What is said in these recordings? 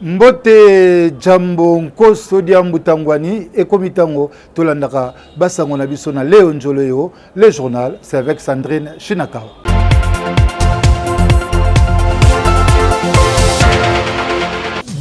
Mbote jambo nkoso dia mbutangwani ekomitango tolandaka basango na biso na Léon Njoleo. Le journal, c'est avec Sandrine Chinakawa.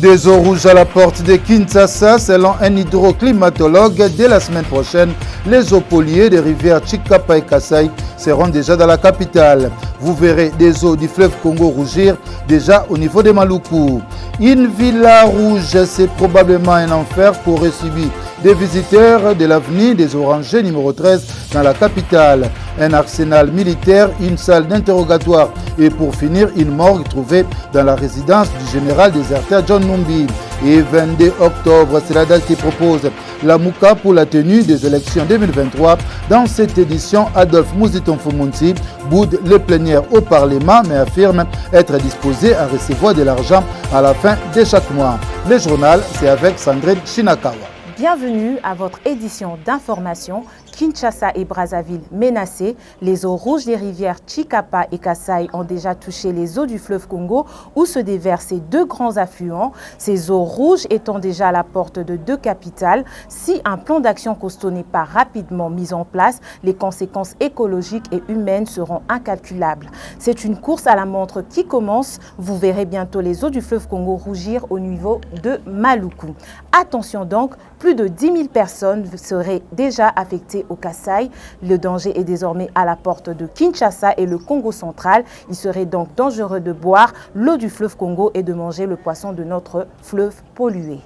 Des eaux rouges à la porte de Kinshasa, selon un hydroclimatologue. Dès la semaine prochaine, les eaux polluées des rivières Chikapa et Kasaï seront déjà dans la capitale. Vous verrez des eaux du fleuve Congo rougir déjà au niveau de Maluku. Une villa rouge, c'est probablement un enfer pour recevoir des visiteurs de l'avenue des Orangers numéro 13 dans la capitale. Un arsenal militaire, une salle d'interrogatoire et pour finir une morgue trouvée dans la résidence du général déserté John Numbi. Et 22 octobre, c'est la date qui propose la Mouka pour la tenue des élections 2023. Dans cette édition, Adolphe Mouziton Fumunti boude les plénières au Parlement mais affirme être disposé à recevoir de l'argent à la fin de chaque mois. Le journal, c'est avec Sandrine Chinakawa. Bienvenue à votre édition d'information. Kinshasa et Brazzaville menacées. Les eaux rouges des rivières Chikapa et Kasaï ont déjà touché les eaux du fleuve Congo où se déversent ces deux grands affluents. Ces eaux rouges étant déjà à la porte de deux capitales, si un plan d'action costaud n'est pas rapidement mis en place, les conséquences écologiques et humaines seront incalculables. C'est une course à la montre qui commence. Vous verrez bientôt les eaux du fleuve Congo rougir au niveau de Maluku. Attention donc, plus de 10 000 personnes seraient déjà affectées au Kasaï. Le danger est désormais à la porte de Kinshasa et le Congo central. Il serait donc dangereux de boire l'eau du fleuve Congo et de manger le poisson de notre fleuve pollué.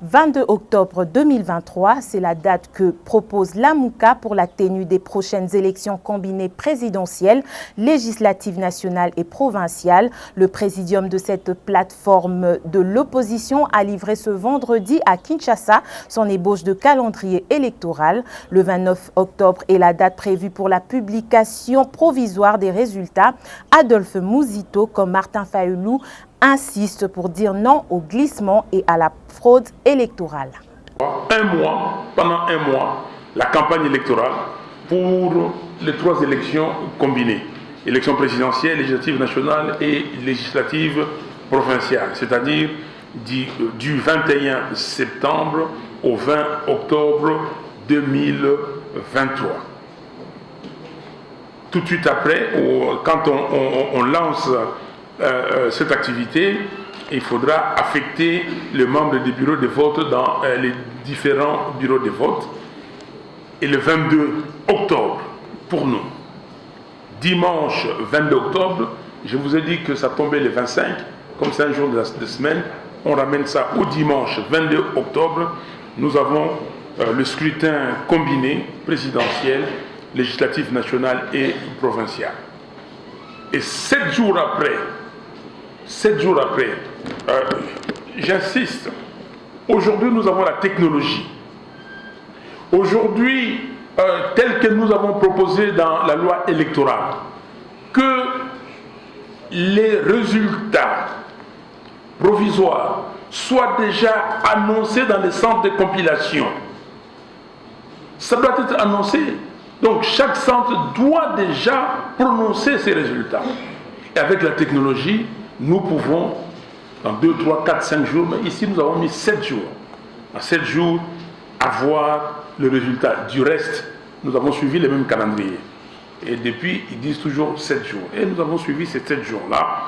22 octobre 2023, c'est la date que propose la Mouka pour la tenue des prochaines élections combinées présidentielles, législatives nationales et provinciales. Le présidium de cette plateforme de l'opposition a livré ce vendredi à Kinshasa son ébauche de calendrier électoral. Le 29 octobre est la date prévue pour la publication provisoire des résultats. Adolphe Muzito comme Martin Fayoulou insiste pour dire non au glissement et à la fraude électorale. Pendant un mois, la campagne électorale pour les trois élections combinées. Élections présidentielles, législatives nationales et législatives provinciales. C'est-à-dire du 21 septembre au 20 octobre 2023. Tout de suite après, quand on lance cette activité, il faudra affecter les membres des bureaux de vote dans les différents bureaux de vote. Et le 22 octobre, pour nous, dimanche 22 octobre, je vous ai dit que ça tombait le 25, comme c'est un jour de semaine, on ramène ça au dimanche 22 octobre. Nous avons le scrutin combiné, présidentiel, législatif national et provincial. Et 7 jours après, j'insiste, aujourd'hui nous avons la technologie. Aujourd'hui, tel que nous avons proposé dans la loi électorale, que les résultats provisoires soient déjà annoncés dans les centres de compilation. Ça doit être annoncé. Donc chaque centre doit déjà prononcer ses résultats. Et avec la technologie, nous pouvons, dans 2, 3, 4, 5 jours, mais ici nous avons mis 7 jours. En 7 jours, avoir le résultat. Du reste, nous avons suivi le même calendrier. Et depuis, ils disent toujours 7 jours. Et nous avons suivi ces 7 jours-là.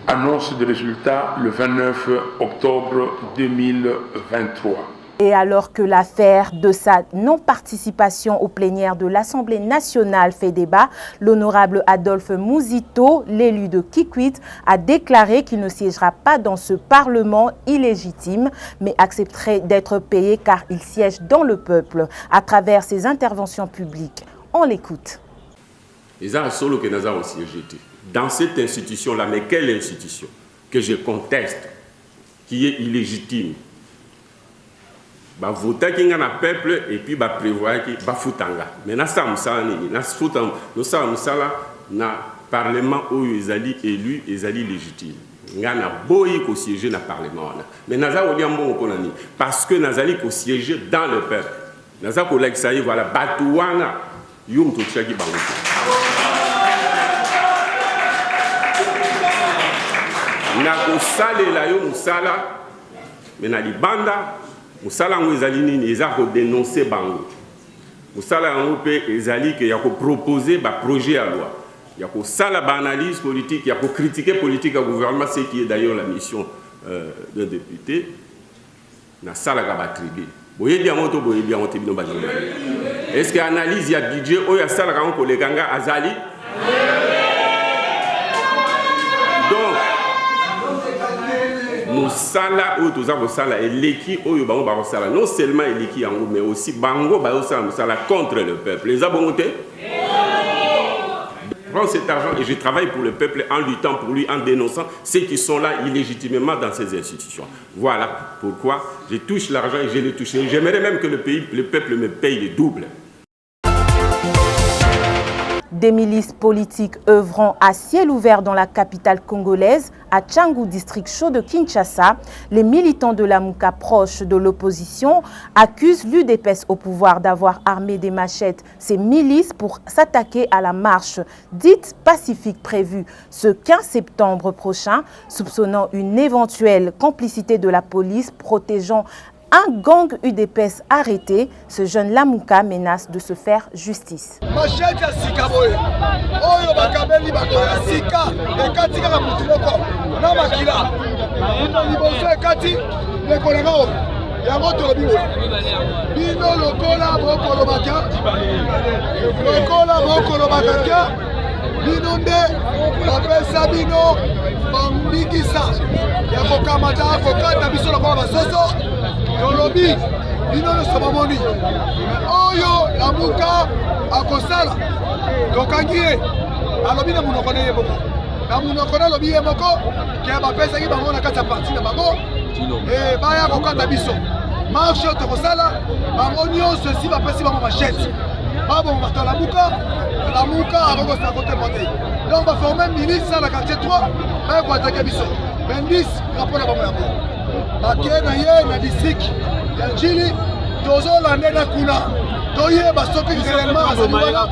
Annonce de résultats le 29 octobre 2023. Et alors que l'affaire de sa non-participation aux plénières de l'Assemblée nationale fait débat, l'honorable Adolphe Muzito, l'élu de Kikwit, a déclaré qu'il ne siégera pas dans ce Parlement illégitime, mais accepterait d'être payé car il siège dans le peuple à travers ses interventions publiques. On l'écoute. Dans cette institution-là, mais quelle institution que je conteste, qui est illégitime? Voter qui a un peuple et puis prévoir qui va foutanga. Mais nous sommes dans Parlement où ils allaient élus, ils allaient légitimes. Nous avons beaucoup siégé dans le Parlement. Mais nous avons parce que nous allons siéger dans le peuple. Nous avons dit voilà, Batouana, Yum Tuchaki Bango. nakosalela yo musala mais na libanda musala ngo ezali nini eza ko dénoncer bango musala yango pe ezali que ya ko proposer ba projet à loi ya ko sala ba analyse politique ya ko critiquer politique à gouvernement, ce qui est d'ailleurs la mission d'un député na sala ka ba tribu boye bien moto boye bien moto bino ba. Est-ce que analyse ya budget o ya sala ka ko le ganga azali? Donc musala ou tous musala et l'équipe oyo bango ba musala non seulement l'équipe yango mais aussi bango ba musala contre le peuple. Les abongoté prends cet argent et je travaille pour le peuple en luttant pour lui, en dénonçant ceux qui sont là illégitimement dans ces institutions. Voilà pourquoi je touche l'argent et je l'ai touché. J'aimerais même que le peuple me paye le double. Des milices politiques œuvrant à ciel ouvert dans la capitale congolaise, à Tchangou, district chaud de Kinshasa, les militants de la Mouka proches de l'opposition accusent l'UDPS au pouvoir d'avoir armé des machettes ces milices pour s'attaquer à la marche dite pacifique prévue ce 15 septembre prochain, soupçonnant une éventuelle complicité de la police protégeant un gang UDPS arrêté. Ce jeune Lamouka menace de se faire justice. Lolobi, bino le somamoni. Oyo la muka akosala. Tokangie. Alobi na munokone yeboko. Na munokone lobi yeboko. Kia ba pesa ki bango na kata parti na bango. Baya kokata biso. Marche tokosala. Bango nyonso si ba pesi bango machette. Babo mbato la muka aroko sa côté monté. Donc va former milice à la quartier 3. Ba ko attaquer biso. 20 rapport na bango ya bango. Bakie na ye na district ya Chili tozolanda na kuna toyeba soki réellement azali wana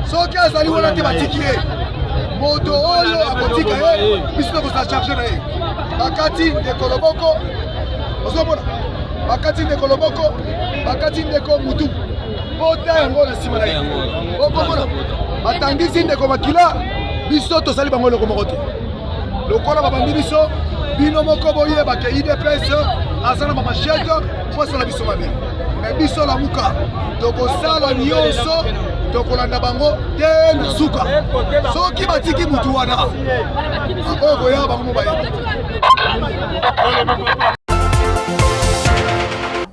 soki azali wana te batiki ye moto oyo akotika ye biso tokosa charge na ye bakati ndeko loboko ozomona bakati ndeko loboko bakati ndeko mutu bota yango na nsima na ye okomona batangisi ndeko makila biso tosali bango eloko moko te lokola babandi biso bino moko boyeba ke UDPS azana ba machette pour sala biso mabe mais biso la muka tokosala nyonso tokolanda bango te na suka soki batiki mutu wana akoyo koya bango mobaye.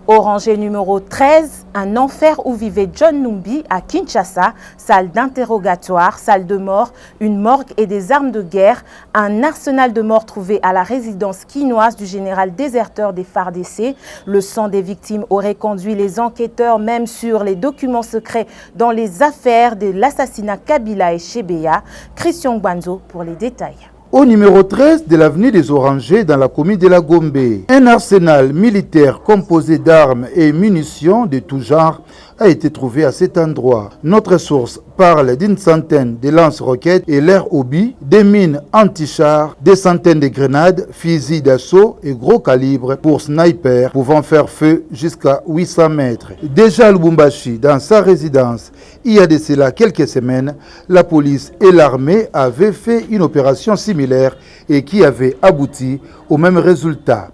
Orangé numéro 13, un enfer où vivait John Numbi à Kinshasa, salle d'interrogatoire, salle de mort, une morgue et des armes de guerre, un arsenal de morts trouvé à la résidence quinoise du général déserteur des FARDC. Le sang des victimes aurait conduit les enquêteurs même sur les documents secrets dans les affaires de l'assassinat Kabila et Chebeya. Christian Gbanzo pour les détails. Au numéro 13 de l'avenue des Orangers dans la commune de la Gombe, un arsenal militaire composé d'armes et munitions de tout genre a été trouvé à cet endroit. Notre source parle d'une centaine de lance-roquettes et l'air hobby, des mines anti-chars, des centaines de grenades, fusils d'assaut et gros calibre pour sniper pouvant faire feu jusqu'à 800 mètres. Déjà à Lubumbashi, dans sa résidence, il y a de cela quelques semaines, la police et l'armée avaient fait une opération similaire et qui avait abouti au même résultat.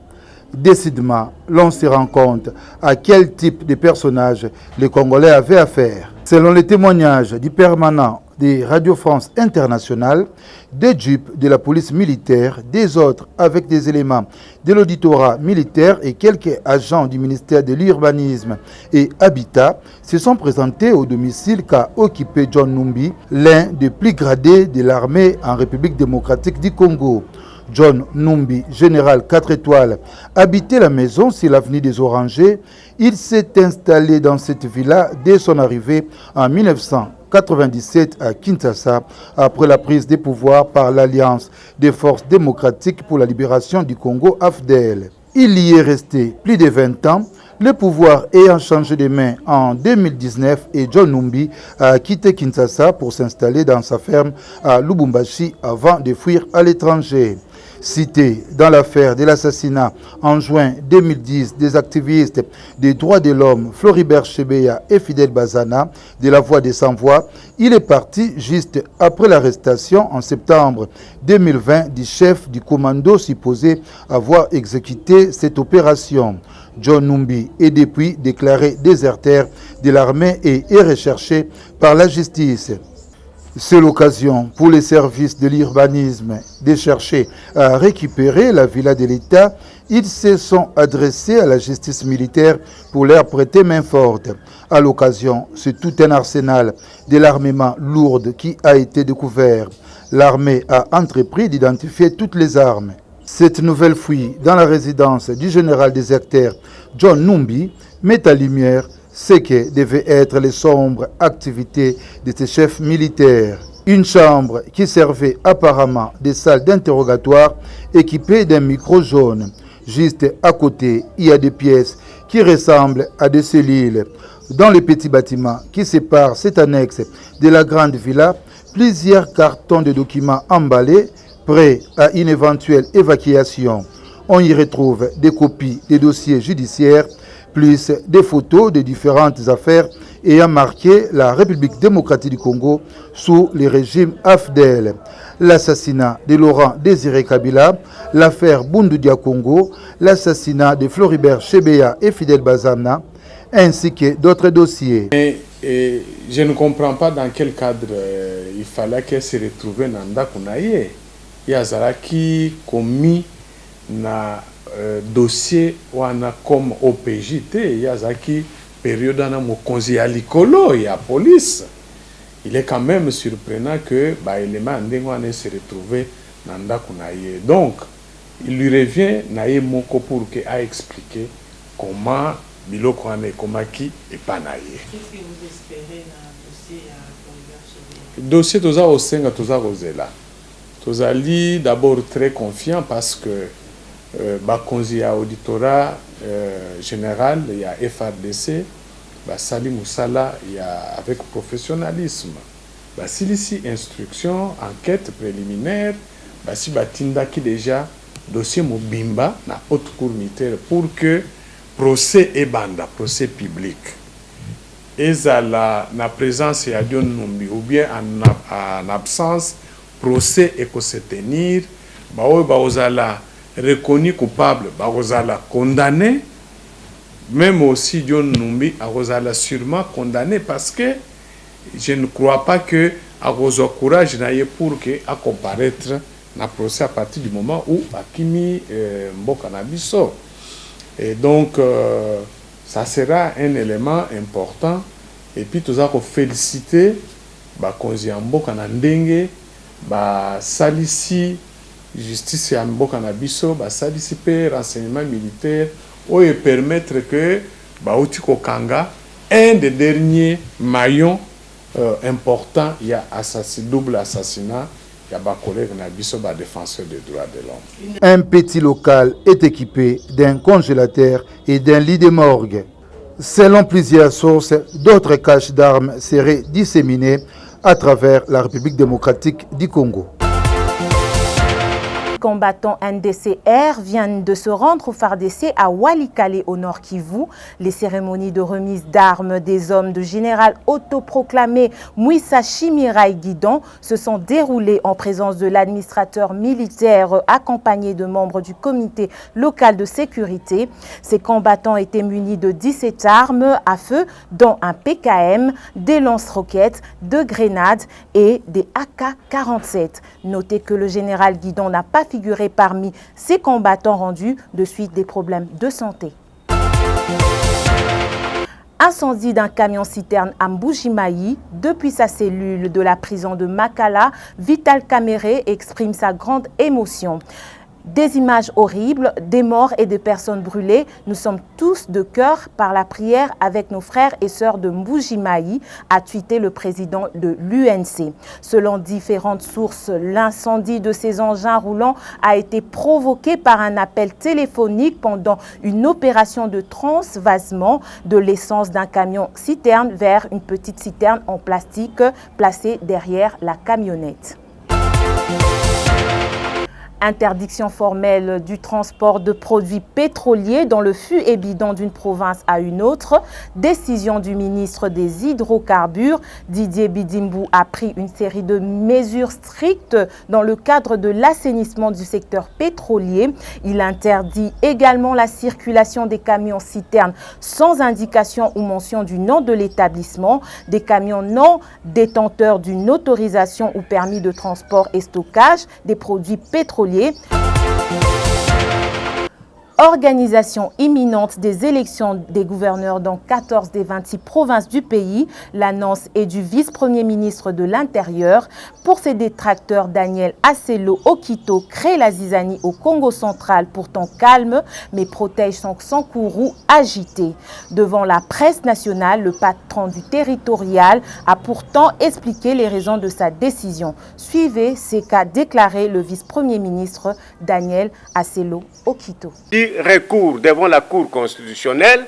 Décidément, l'on se rend compte à quel type de personnage les Congolais avaient affaire. Selon les témoignages du permanent de Radio France Internationale, des jeeps de la police militaire, des autres avec des éléments de l'auditorat militaire et quelques agents du ministère de l'Urbanisme et Habitat se sont présentés au domicile qu'a occupé John Numbi, l'un des plus gradés de l'armée en République démocratique du Congo. John Numbi, général 4 étoiles, habitait la maison sur l'avenue des Orangers. Il s'est installé dans cette villa dès son arrivée en 1997 à Kinshasa, après la prise des pouvoirs par l'Alliance des forces démocratiques pour la libération du Congo, AFDL. Il y est resté plus de 20 ans, le pouvoir ayant changé de main en 2019 et John Numbi a quitté Kinshasa pour s'installer dans sa ferme à Lubumbashi avant de fuir à l'étranger. Cité dans l'affaire de l'assassinat en juin 2010 des activistes des droits de l'homme Floribert Chebeya et Fidel Bazana de la Voix des Sans-Voix, il est parti juste après l'arrestation en septembre 2020 du chef du commando supposé avoir exécuté cette opération. John Numbi est depuis déclaré déserteur de l'armée et est recherché par la justice. C'est l'occasion pour les services de l'urbanisme de chercher à récupérer la villa de l'État. Ils se sont adressés à la justice militaire pour leur prêter main forte. À l'occasion, c'est tout un arsenal de l'armement lourd qui a été découvert. L'armée a entrepris d'identifier toutes les armes. Cette nouvelle fouille dans la résidence du général déserteur John Numbi met en lumière ce que devaient être les sombres activités de ces chefs militaires. Une chambre qui servait apparemment de salle d'interrogatoire équipée d'un micro jaune. Juste à côté, il y a des pièces qui ressemblent à des cellules. Dans le petit bâtiment qui sépare cette annexe de la grande villa, plusieurs cartons de documents emballés prêts à une éventuelle évacuation. On y retrouve des copies des dossiers judiciaires, plus des photos de différentes affaires ayant marqué la République démocratique du Congo sous le régime AFDEL. L'assassinat de Laurent Désiré Kabila, l'affaire Bundu Dia Congo, l'assassinat de Floribert Chebeya et Fidel Bazana, ainsi que d'autres dossiers. Et je ne comprends pas dans quel cadre il fallait qu'elle se retrouve dans Ndakunaye. Il y a Zaraki commis na dossier wana comme OPJT, il y a Zaki période na mokonzi ya likolo ya police. Il est quand même surprenant que ba élément ndengwana se retrouver dans Ndakunaye. Donc il lui revient naye moko pour que a expliquer comment biloko wana ekomaki epanaye. Qu'est-ce que vous espérez dans le dossier à Floribert Chebeya? Dossier toza osenga toza kozela. Tozali d'abord très confiant parce que bakonzi ya auditorat général ya FRDC basali musala ya avec professionnalisme basilisi instruction enquête préliminaire basi batindaki déjà dossier mobimba na haute cour militaire pour que procès ebanda procès public ezala na présence ya John Numbi ou bien en absence procès eko se tenir baoyo baozala reconnu coupable baozala condamné, même aussi John Numbi baozala sûrement condamné parce que je ne crois pas que akozo courage naye pour que à comparaître na procès à partir du moment où akimi mboka na biso. Et donc ça sera un élément important et puis tout ça ko féliciter bakonzi ya mboka na ndenge ba salisi justice ya mboka na biso ba salisi pe renseignement militaire ou permettre que ba uti kokanga un des derniers maillons importants il y a double assassinat il y a ba collègue na biso ba défenseur des droits de l'homme. Un petit local est équipé d'un congélateur et d'un lit de morgue. Selon plusieurs sources, d'autres caches d'armes seraient disséminées à travers la République démocratique du Congo. Combattants NDCR viennent de se rendre au FARDC à Walikale au Nord Kivu. Les cérémonies de remise d'armes des hommes de général autoproclamé Mouissa Chimirai Guidon se sont déroulées en présence de l'administrateur militaire accompagné de membres du comité local de sécurité. Ces combattants étaient munis de 17 armes à feu, dont un PKM, des lance-roquettes, de grenades et des AK-47. Notez que le général Guidon n'a pas figuré parmi ces combattants rendus de suite des problèmes de santé. Incendie d'un camion-citerne à Mbujimayi. Depuis sa cellule de la prison de Makala, Vital Kamere exprime sa grande émotion. Des images horribles, des morts et des personnes brûlées. Nous sommes tous de cœur par la prière avec nos frères et sœurs de Mbujimayi, a tweeté le président de l'UNC. Selon différentes sources, l'incendie de ces engins roulants a été provoqué par un appel téléphonique pendant une opération de transvasement de l'essence d'un camion-citerne vers une petite citerne en plastique placée derrière la camionnette. Interdiction formelle du transport de produits pétroliers dans le fût et bidon d'une province à une autre. Décision du ministre des Hydrocarbures. Didier Bidimbu a pris une série de mesures strictes dans le cadre de l'assainissement du secteur pétrolier. Il interdit également la circulation des camions citernes sans indication ou mention du nom de l'établissement, des camions non détenteurs d'une autorisation ou permis de transport et stockage des produits pétroliers. Organisation imminente des élections des gouverneurs dans 14 des 26 provinces du pays. L'annonce est du vice-premier ministre de l'Intérieur. Pour ses détracteurs, Daniel Aselo Okito crée la zizanie au Congo central, pourtant calme, mais protège son Sankourou agité. Devant la presse nationale, le patron du territorial a pourtant expliqué les raisons de sa décision. Suivez ce qu'a déclaré le vice-premier ministre Daniel Aselo Okito. Recours devant la Cour constitutionnelle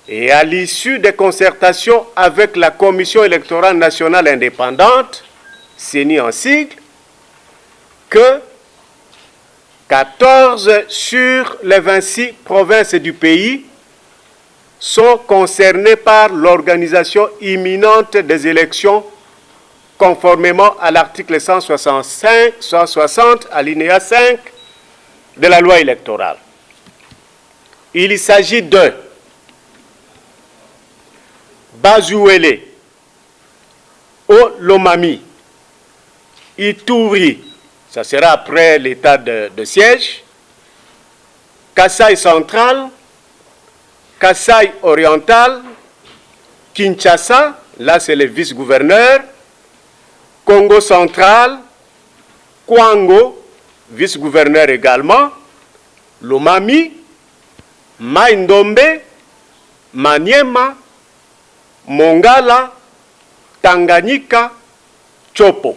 et à l'issue des concertations avec la Commission électorale nationale indépendante, CENI en sigle, que 14 sur les 26 provinces du pays sont concernées par l'organisation imminente des élections conformément à l'article 160 alinéa 5 de la loi électorale. Il s'agit de Bazouele, Olomami, Ituri, ça sera après l'état de siège, Kasaï central, Kasaï oriental, Kinshasa, là c'est le vice-gouverneur, Congo central, Kwango, vice-gouverneur également, Lomami, Maindombe, Maniema, Mongala, Tanganyika, Chopo.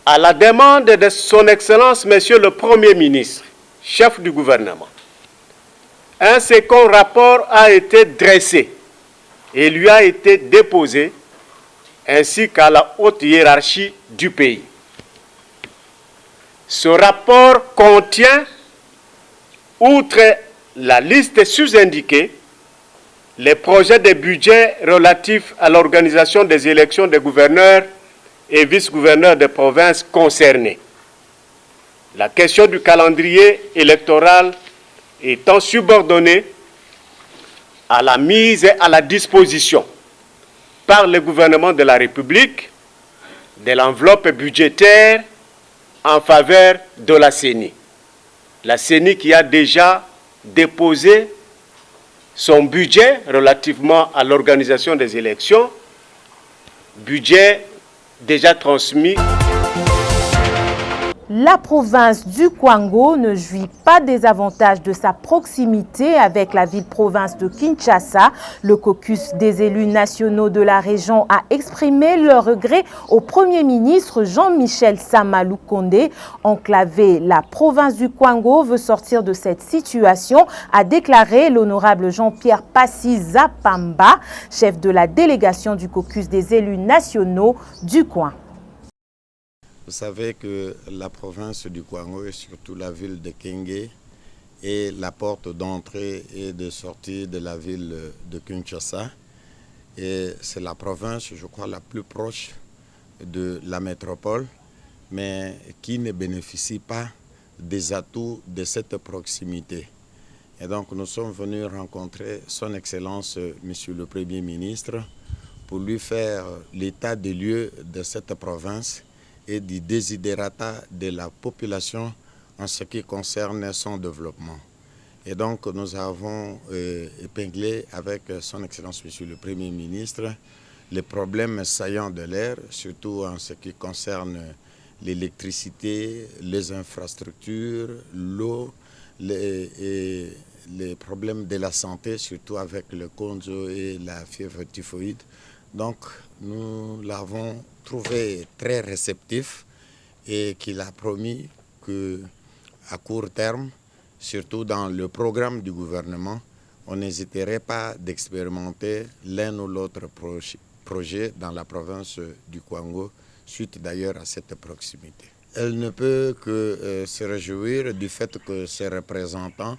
À la demande de son Excellence, Monsieur le Premier ministre, chef du gouvernement, un second rapport a été dressé et lui a été déposé ainsi qu'à la haute hiérarchie du pays. Ce rapport contient, outre la liste sous-indiquée, les projets de budget relatifs à l'organisation des élections des gouverneurs et vice-gouverneurs des provinces concernées. La question du calendrier électoral étant subordonnée à la mise à la disposition par le gouvernement de la République de l'enveloppe budgétaire en faveur de la CENI. La CENI qui a déjà déposé son budget relativement à l'organisation des élections, budget déjà transmis. La province du Kwango ne jouit pas des avantages de sa proximité avec la ville-province de Kinshasa. Le caucus des élus nationaux de la région a exprimé leur regret au Premier ministre Jean-Michel Samalou Kondé. Enclavé, la province du Kwango veut sortir de cette situation, a déclaré l'honorable Jean-Pierre Passi Zapamba, chef de la délégation du caucus des élus nationaux du coin. Vous savez que la province du Kwango et surtout la ville de Kenge est la porte d'entrée et de sortie de la ville de Kinshasa. Et c'est la province, je crois, la plus proche de la métropole, mais qui ne bénéficie pas des atouts de cette proximité. Et donc nous sommes venus rencontrer son Excellence, Monsieur le Premier ministre, pour lui faire l'état des lieux de cette province et du desiderata de la population en ce qui concerne son développement. Et donc nous avons épinglé avec son Excellence Monsieur le Premier ministre les problèmes saillants de l'air, surtout en ce qui concerne l'électricité, les infrastructures, l'eau, les problèmes de la santé, surtout avec le konzo et la fièvre typhoïde. Donc nous l'avons trouvé très réceptif et qu'il a promis qu'à court terme, surtout dans le programme du gouvernement, on n'hésiterait pas d'expérimenter l'un ou l'autre projet dans la province du Kwango, suite d'ailleurs à cette proximité. elle ne peut que se réjouir du fait que ses représentants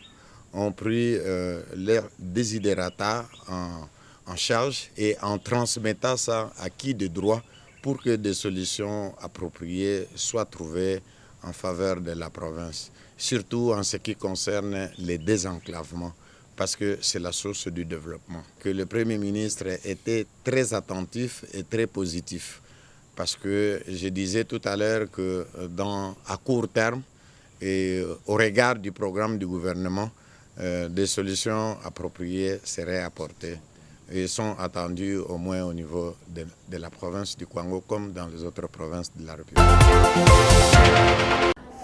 ont pris leur desiderata en charge et en transmettant ça à qui de droit pour que des solutions appropriées soient trouvées en faveur de la province, surtout en ce qui concerne les désenclavements, parce que c'est la source du développement. Que le Premier ministre était très attentif et très positif, parce que je disais tout à l'heure que à court terme et au regard du programme du gouvernement, des solutions appropriées seraient apportées et sont attendues au moins au niveau de la province du Kwango comme dans les autres provinces de la République.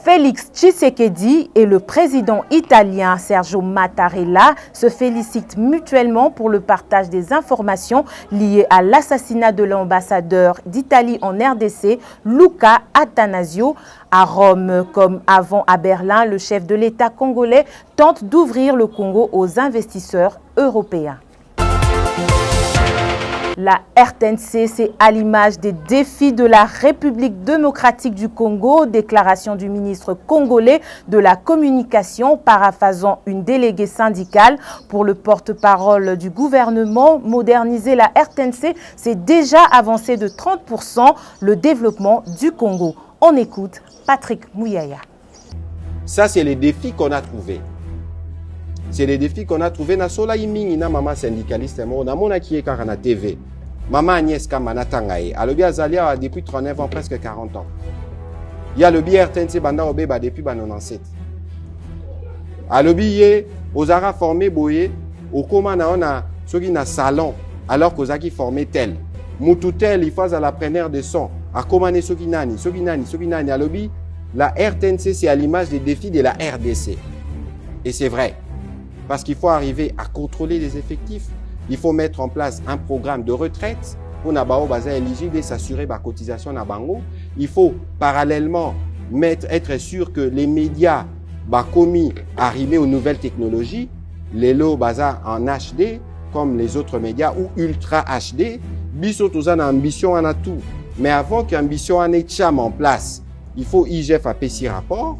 Félix Tshisekedi et le président italien Sergio Mattarella se félicitent mutuellement pour le partage des informations liées à l'assassinat de l'ambassadeur d'Italie en RDC, Luca Attanasio. À Rome comme avant à Berlin, le chef de l'État congolais tente d'ouvrir le Congo aux investisseurs européens. La RTNC, c'est à l'image des défis de la République démocratique du Congo, déclaration du ministre congolais de la communication, paraphrasant une déléguée syndicale pour le porte-parole du gouvernement. Moderniser la RTNC, c'est déjà avancer de 30% le développement du Congo. On écoute Patrick Mouyaya. Ça, c'est les défis qu'on a trouvés. C'est les défis qu'on a trouvés. Na sola imingi na maman syndicaliste mo na mona qui est car na TV. Maman Agnès Kamana Tangaye. Alobi Azalia depuis 39 ans, presque 40 ans. Il y a le BRTNC banda obeba depuis 97. Alobi ye ozara formé boye au koma na ona soki na salon alors qu'ozaki formé tel. Mutu tel il faut à la preneur de son. A komane soki nani. Alobi la RTNC c'est à l'image des défis de la RDC. Et c'est vrai. Parce qu'il faut arriver à contrôler les effectifs. Il faut mettre en place un programme de retraite pour n'abao baza éligible et s'assurer la cotisation na bango. Il faut parallèlement être sûr que les médias commis arriver aux nouvelles technologies, les lots baza en HD comme les autres médias ou ultra HD. Biso toza na ambition en a tout. Mais avant qu'ambition en ait cham en place, il faut IGF a PC rapport.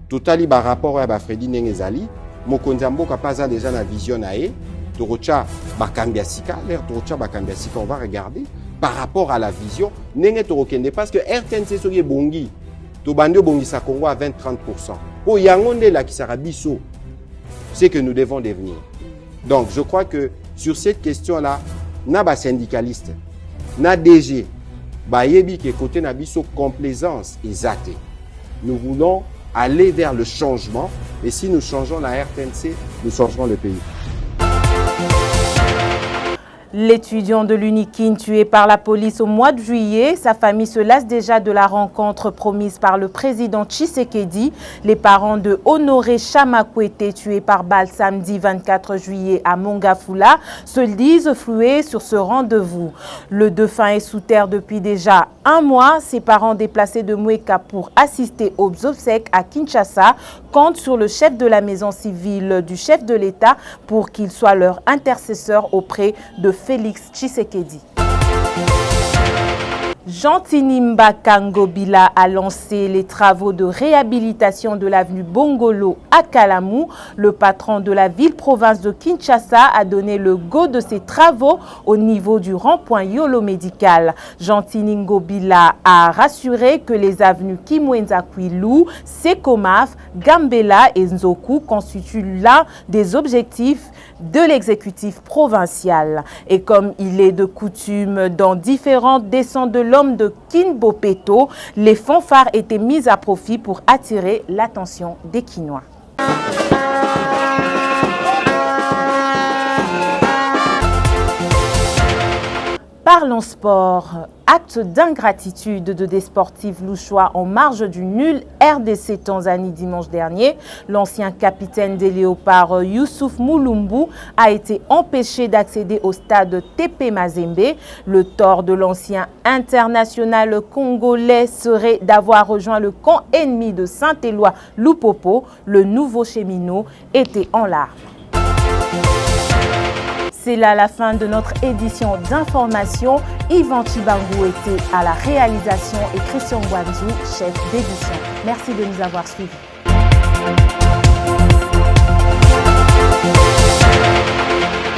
Totali ba rapport à Freddy Nengezali. Mokonzambo Kapaza déjà la vision aé, Torocha Bakambiasika, l'air Torocha Bakambiasika, on va regarder par rapport à la vision, Nenge Torokende, parce que RTNC Soye Bongi, Tobando Bongi Sakongo à 20-30%. Oh, Yangonde la Kisarabiso, c'est que nous devons devenir. Donc, je crois que sur cette question-là, Naba syndicaliste, na DG, Bayebi qui est côté Nabiso complaisance et zate. Nous voulons aller vers le changement. Et si nous changeons la RTNC, nous changerons le pays. L'étudiant de l'Unikin tué par la police au mois de juillet, sa famille se lasse déjà de la rencontre promise par le président Tshisekedi. Les parents de Honoré Chamakwete, tué par balle samedi 24 juillet à Mongafula, se disent floués sur ce rendez-vous. Le défunt est sous terre depuis déjà un mois. Ses parents déplacés de Moueka pour assister aux obsèques à Kinshasa comptent sur le chef de la maison civile du chef de l'État pour qu'il soit leur intercesseur auprès de Félix Tshisekedi. Jean-Tinimba Kangobila a lancé les travaux de réhabilitation de l'avenue Bongolo à Kalamou. Le patron de la ville-province de Kinshasa a donné le go de ces travaux au niveau du rond-point Yolo médical. Jean-Tinimba a rassuré que les avenues Kimwenza Kwilu, Sekomaf, Gambela et Nzoku constituent l'un des objectifs de l'exécutif provincial. Et comme il est de coutume dans différentes descentes de l'homme de Kinbopeto, les fanfares étaient mis à profit pour attirer l'attention des Kinois. Parlons sport. Acte d'ingratitude de des sportifs louchois en marge du nul RDC Tanzanie dimanche dernier. L'ancien capitaine des Léopards Youssouf Moulumbu a été empêché d'accéder au stade TP Mazembe. Le tort de l'ancien international congolais serait d'avoir rejoint le camp ennemi de Saint-Éloi Lupopo. Le nouveau cheminot était en larmes. C'est là la fin de notre édition d'information. Yvan Chibangou était à la réalisation et Christian Guanzou, chef d'édition. Merci de nous avoir suivis.